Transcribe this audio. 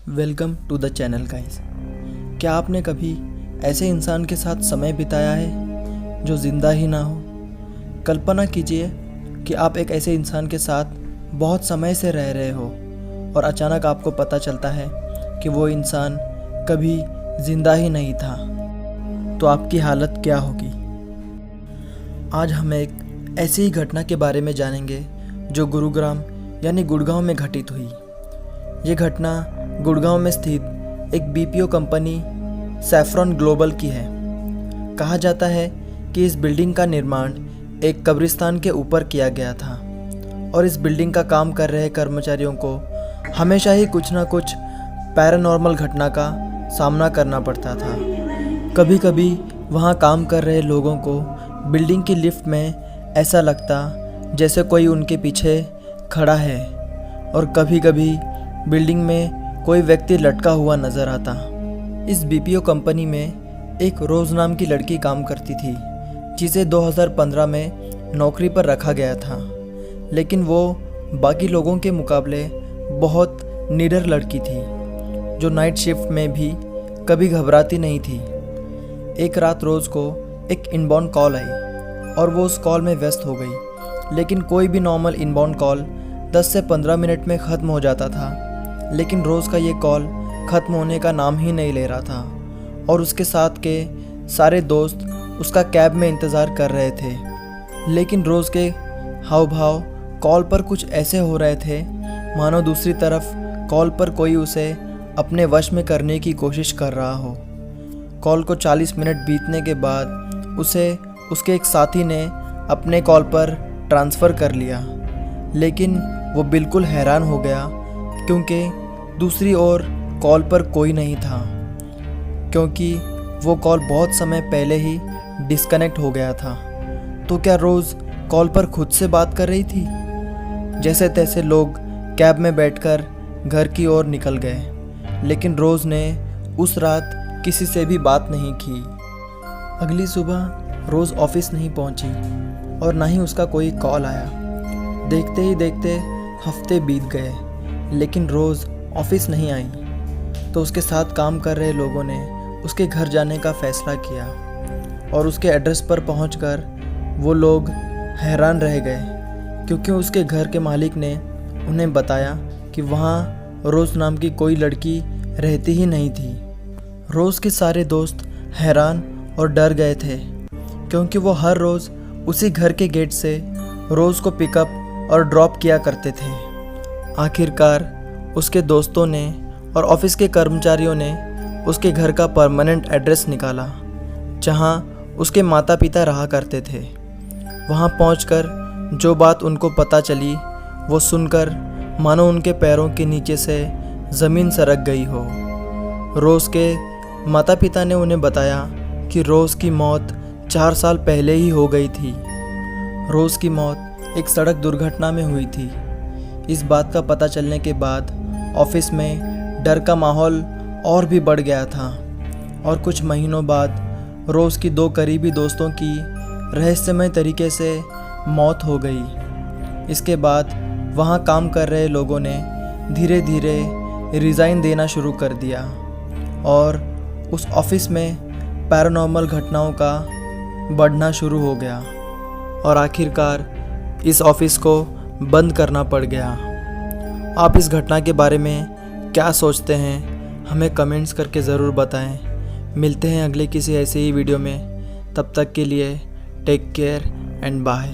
Welcome to the channel guys. क्या आपने कभी ऐसे इंसान के साथ समय बिताया है जो ज़िंदा ही ना हो? कल्पना कीजिए कि आप एक ऐसे इंसान के साथ बहुत समय से रह रहे हो और अचानक आपको पता चलता है कि वो इंसान कभी ज़िंदा ही नहीं था। तो आपकी हालत क्या होगी? आज हम एक ऐसी ही घटना के बारे में जानेंगे जो गुरुग्राम यानी गुड़गांव में घटित हुई। ये घटना गुड़गांव में स्थित एक बीपीओ कंपनी सैफ्रॉन ग्लोबल की है। कहा जाता है कि इस बिल्डिंग का निर्माण एक कब्रिस्तान के ऊपर किया गया था और इस बिल्डिंग का काम कर रहे कर्मचारियों को हमेशा ही कुछ ना कुछ पैरानॉर्मल घटना का सामना करना पड़ता था। कभी कभी वहाँ काम कर रहे लोगों को बिल्डिंग की लिफ्ट में ऐसा लगता जैसे कोई उनके पीछे खड़ा है और कभी कभी बिल्डिंग में कोई व्यक्ति लटका हुआ नज़र आता। इस बीपीओ कंपनी में एक रोज़ नाम की लड़की काम करती थी जिसे 2015 में नौकरी पर रखा गया था, लेकिन वो बाकी लोगों के मुकाबले बहुत निडर लड़की थी जो नाइट शिफ्ट में भी कभी घबराती नहीं थी। एक रात रोज़ को एक इनबाउंड कॉल आई और वो उस कॉल में व्यस्त हो गई, लेकिन कोई भी नॉर्मल इनबाउंड कॉल 10 से 15 मिनट में ख़त्म हो जाता था, लेकिन रोज़ का ये कॉल ख़त्म होने का नाम ही नहीं ले रहा था और उसके साथ के सारे दोस्त उसका कैब में इंतज़ार कर रहे थे। लेकिन रोज़ के हाव भाव कॉल पर कुछ ऐसे हो रहे थे मानो दूसरी तरफ कॉल पर कोई उसे अपने वश में करने की कोशिश कर रहा हो। कॉल को 40 मिनट बीतने के बाद उसे उसके एक साथी ने अपने कॉल पर ट्रांसफ़र कर लिया, लेकिन वो बिल्कुल हैरान हो गया क्योंकि दूसरी ओर कॉल पर कोई नहीं था, क्योंकि वो कॉल बहुत समय पहले ही डिस्कनेक्ट हो गया था। तो क्या रोज़ कॉल पर खुद से बात कर रही थी? जैसे तैसे लोग कैब में बैठकर घर की ओर निकल गए, लेकिन रोज़ ने उस रात किसी से भी बात नहीं की। अगली सुबह रोज़ ऑफिस नहीं पहुंची और ना ही उसका कोई कॉल आया। देखते ही देखते हफ्ते बीत गए, लेकिन रोज़ ऑफिस नहीं आई। तो उसके साथ काम कर रहे लोगों ने उसके घर जाने का फ़ैसला किया और उसके एड्रेस पर पहुंचकर वो लोग हैरान रह गए, क्योंकि उसके घर के मालिक ने उन्हें बताया कि वहाँ रोज़ नाम की कोई लड़की रहती ही नहीं थी। रोज़ के सारे दोस्त हैरान और डर गए थे, क्योंकि वो हर रोज़ उसी घर के गेट से रोज़ को पिकअप और ड्रॉप किया करते थे। आखिरकार उसके दोस्तों ने और ऑफिस के कर्मचारियों ने उसके घर का परमानेंट एड्रेस निकाला, जहां उसके माता पिता रहा करते थे। वहां पहुंचकर जो बात उनको पता चली वो सुनकर मानो उनके पैरों के नीचे से ज़मीन सरक गई हो। रोज़ के माता पिता ने उन्हें बताया कि रोज़ की मौत 4 साल पहले ही हो गई थी। रोज़ की मौत एक सड़क दुर्घटना में हुई थी। इस बात का पता चलने के बाद ऑफिस में डर का माहौल और भी बढ़ गया था और कुछ महीनों बाद रोज़ की 2 करीबी दोस्तों की रहस्यमय तरीके से मौत हो गई। इसके बाद वहाँ काम कर रहे लोगों ने धीरे धीरे रिज़ाइन देना शुरू कर दिया और उस ऑफिस में पैरानॉर्मल घटनाओं का बढ़ना शुरू हो गया और आखिरकार इस ऑफिस को बंद करना पड़ गया। आप इस घटना के बारे में क्या सोचते हैं? हमें कमेंट्स करके ज़रूर बताएं। मिलते हैं अगले किसी ऐसे ही वीडियो में। तब तक के लिए टेक केयर एंड बाय।